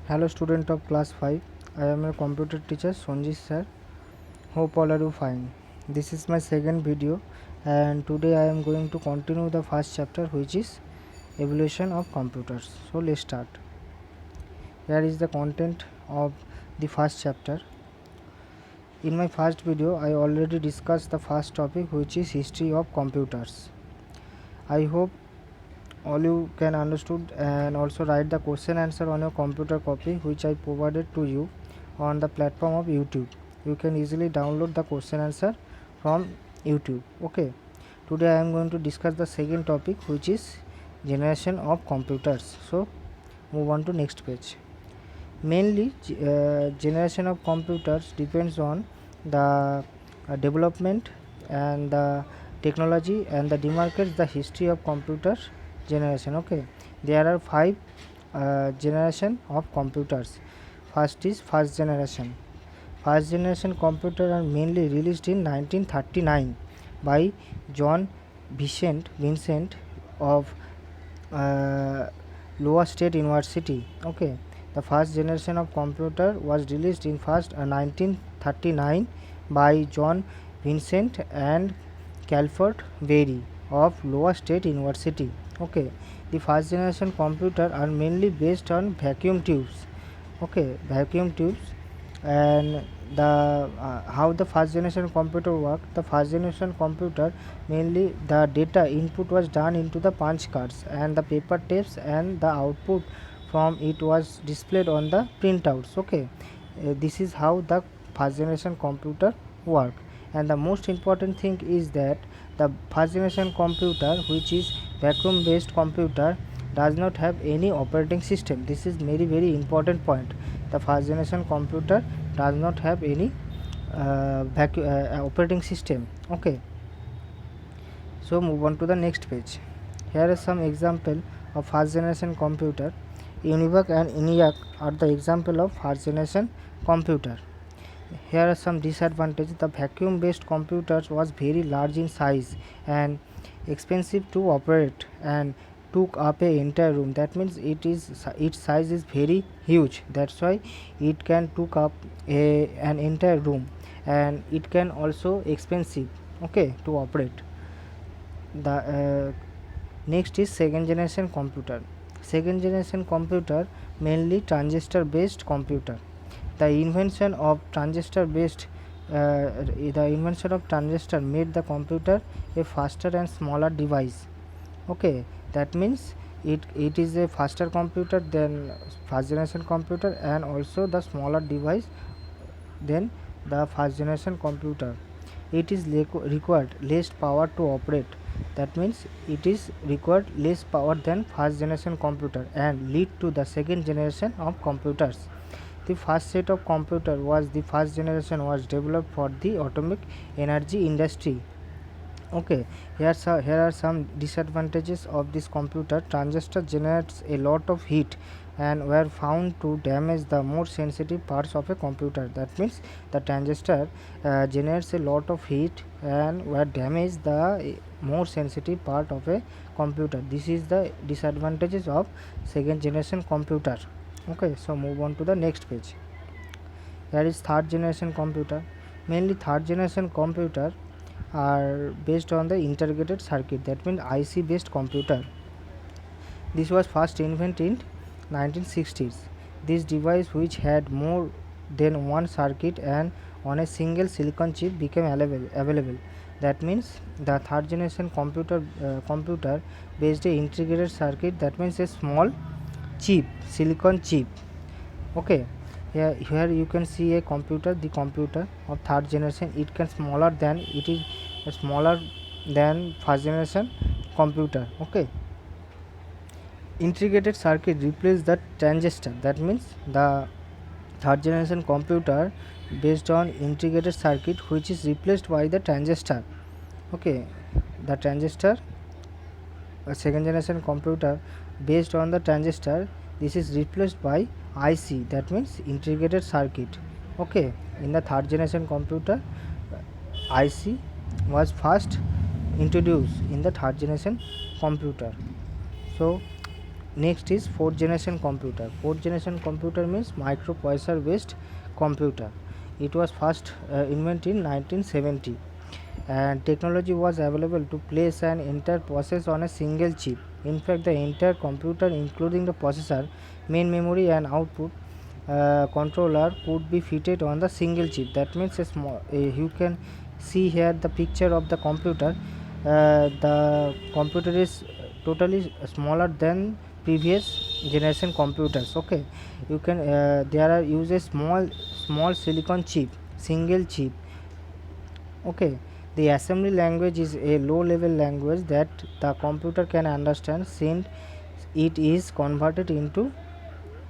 Hello student of class 5. I am your computer teacher Sonjit sir. Hope all are you fine. This is my second video and today I am going to continue the first chapter, which is evolution of computers. So let's start. Here is the content of the first chapter. In my first video I already discussed the first topic, which is history of computers. I hope all you can understood and also write the question answer on your computer copy, which I provided to you on the platform of YouTube. You can easily download the question answer from YouTube. Okay, today I am going to discuss the second topic, which is generation of computers. So move on to next page. Mainly generation of computers depends on the development and the technology and the demarcates the history of computer generation. Okay, there are five generation of computers. First is first generation. First generation computers are mainly released in 1939 by John Vincent of Iowa State University. Okay, the first generation of computer was released in 1939 by John Vincent and Calvert Berry of Iowa State University. Okay, the first generation computer are mainly based on vacuum tubes. Okay, vacuum tubes. And the how the first generation computer worked. The first generation computer, mainly the data input was done into the punch cards and the paper tapes, and the output from it was displayed on the printouts. Okay, this is how the first generation computer work. And the most important thing is that the first generation computer, which is vacuum based computer, does not have any operating system. This is very important point. The first generation computer does not have any operating system. Okay, so move on to the next page. Here is some example of first generation computer. UNIVAC and ENIAC are the example of first generation computer. Here are some disadvantages. The vacuum based computers was very large in size and expensive to operate and took up a entire room. That means its size is very huge. That's why it can took up an entire room, and it can also expensive, okay, to operate. The next is second generation computer. Second generation computer, mainly transistor based computer. The invention of transistor made the computer a faster and smaller device. Okay, that means it is a faster computer than first generation computer, and also the smaller device than the first generation computer. It is required less power to operate. That means it is required less power than first generation computer and lead to the second generation of computers. The first set of computer was the first generation was developed for the atomic energy industry. Okay, here are some disadvantages of this computer. Transistor generates a lot of heat and were found to damage the more sensitive parts of a computer. That means the transistor generates a lot of heat and were damage the more sensitive part of a computer. This is the disadvantages of second generation computer. Okay, so move on to the next page. Here is third generation computer. Mainly third generation computer are based on the integrated circuit, that means IC based computer. This was first invented in 1960s. This device, which had more than one circuit and on a single silicon chip, became available. That means the third generation computer based a integrated circuit, that means a small chip, silicon chip. Okay, here you can see a computer, the computer of third generation. It can smaller than, it is smaller than first generation computer. Okay, integrated circuit replace the transistor. That means the third generation computer based on integrated circuit, which is replaced by the transistor. Okay, the transistor, a second generation computer based on the transistor, this is replaced by IC, that means integrated circuit. Okay, in the third generation computer, IC was first introduced in the third generation computer. So Next is fourth generation computer. Fourth generation computer means microprocessor based computer. It was first invented in 1970, and technology was available to place an entire process on a single chip. In fact, the entire computer, including the processor, main memory, and output controller, could be fitted on the single chip. That means you can see here the picture of the computer. The computer is totally smaller than previous generation computers. Okay, you can there are uses small silicon chip, single chip. Okay, the assembly language is a low level language that the computer can understand, since it is converted into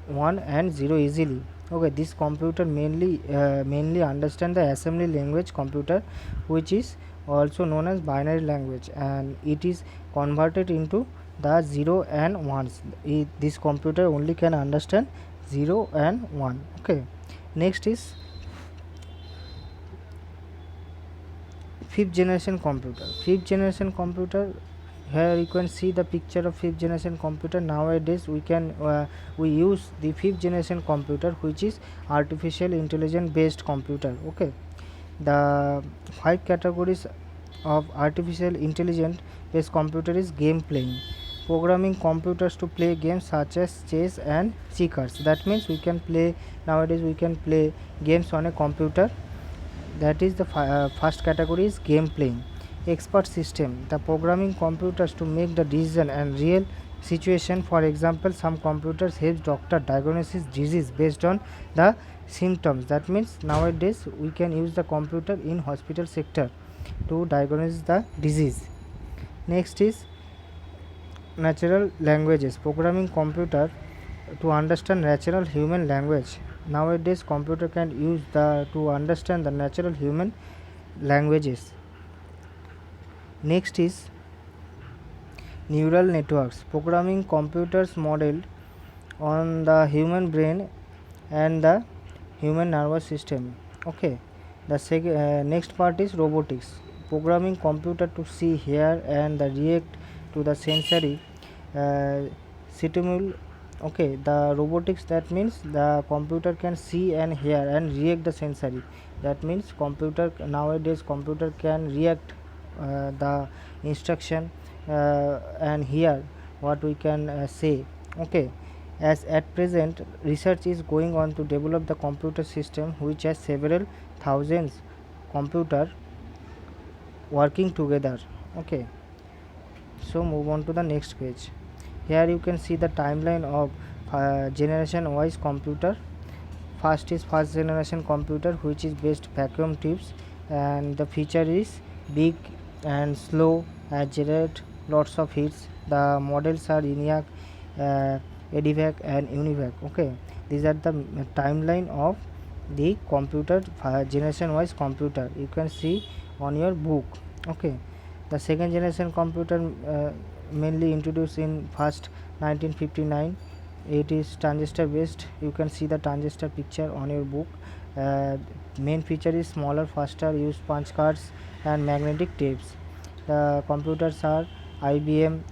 1 and 0 easily. Okay, this computer mainly understand the assembly language computer, which is also known as binary language, and it is converted into the 0 and 1s. This computer only can understand 0 and 1. Okay, next is fifth generation computer. Fifth generation computer, here you can see the picture of fifth generation computer. Nowadays we use the fifth generation computer, which is artificial intelligence based computer. Okay, the 5 categories of artificial intelligence based computer is game playing, programming computers to play games such as chess and checkers. That means nowadays we can play games on a computer. That is the first category is game playing. Expert system, the programming computers to make the decision and real situation. For example, some computers help doctor diagnosis disease based on the symptoms. That means nowadays we can use the computer in hospital sector to diagnose the disease. Next is natural languages, programming computer to understand natural human language. Nowadays computer can use to understand the natural human languages. Next is neural networks, programming computers modeled on the human brain and the human nervous system. Okay, the next part is robotics, programming computer to see, hear, and react to the sensory stimuli. Okay, the robotics, that means the computer can see and hear and react the sensory. That means nowadays computer can react the instruction and hear what we can say. Okay, as at present research is going on to develop the computer system which has several thousands computer working together. Okay, so move on to the next page. Here you can see the timeline of generation wise computer. First is first generation computer, which is based vacuum tubes, and the feature is big and slow and generate lots of hits. The models are ENIAC, EDIVAC, and UNIVAC. Okay, these are the timeline of the computer generation wise computer. You can see on your book. Okay, the second generation computer mainly introduced in first 1959. It is transistor based. You can see the transistor picture on your book. Main feature is smaller, faster, use punch cards and magnetic tapes. The computers are IBM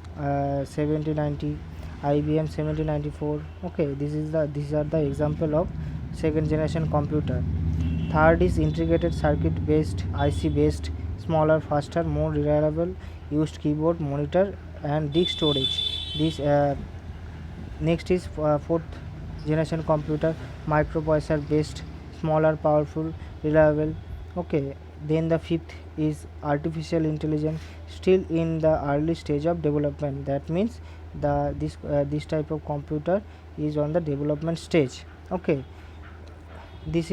7090, IBM 7094. Okay, these are the example of second generation computer. Third is integrated circuit based, IC based, smaller, faster, more reliable, used keyboard, monitor, and disk storage. This Next is fourth generation computer, microprocessor based, smaller, powerful, reliable. Okay, then the fifth is artificial intelligence, still in the early stage of development. That means this type of computer is on the development stage. Okay, this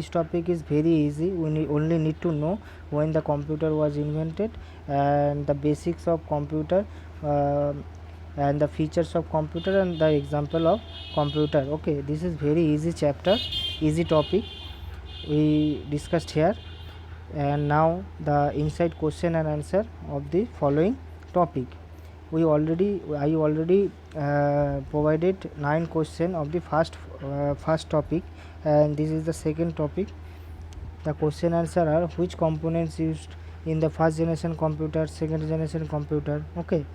topic is very easy. We only need to know when the computer was invented and the basics of computer, and the features of computer and the example of computer. Okay, this is very easy chapter, easy topic we discussed here. And now the inside question and answer of the following topic. I already provided 9 questions of the first topic, and this is the second topic. The question answer are which components used in the first generation computer, second generation computer. Okay,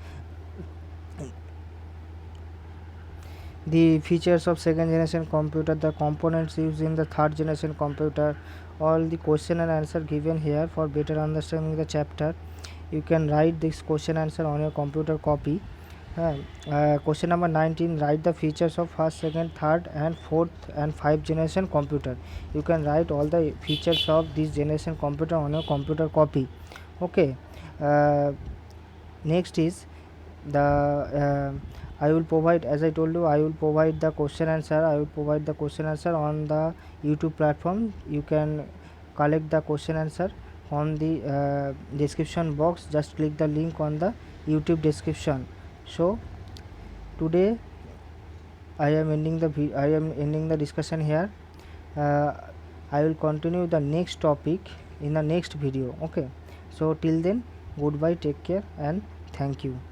the features of second generation computer, the components used in the third generation computer, all the question and answer given here for better understanding the chapter. You can write this question answer on your computer copy. Question number 19, write the features of first, second, third and fourth and fifth generation computer. You can write all the features of this generation computer on your computer copy. Okay. Next is the I will provide, as I told you, I will provide the question answer. I will provide the question answer on the YouTube platform. You can collect the question answer on the description box. Just click the link on the YouTube description. So today I am ending the discussion here. uh, I will continue the next topic in the next video. Okay, so till then, goodbye, take care and thank you.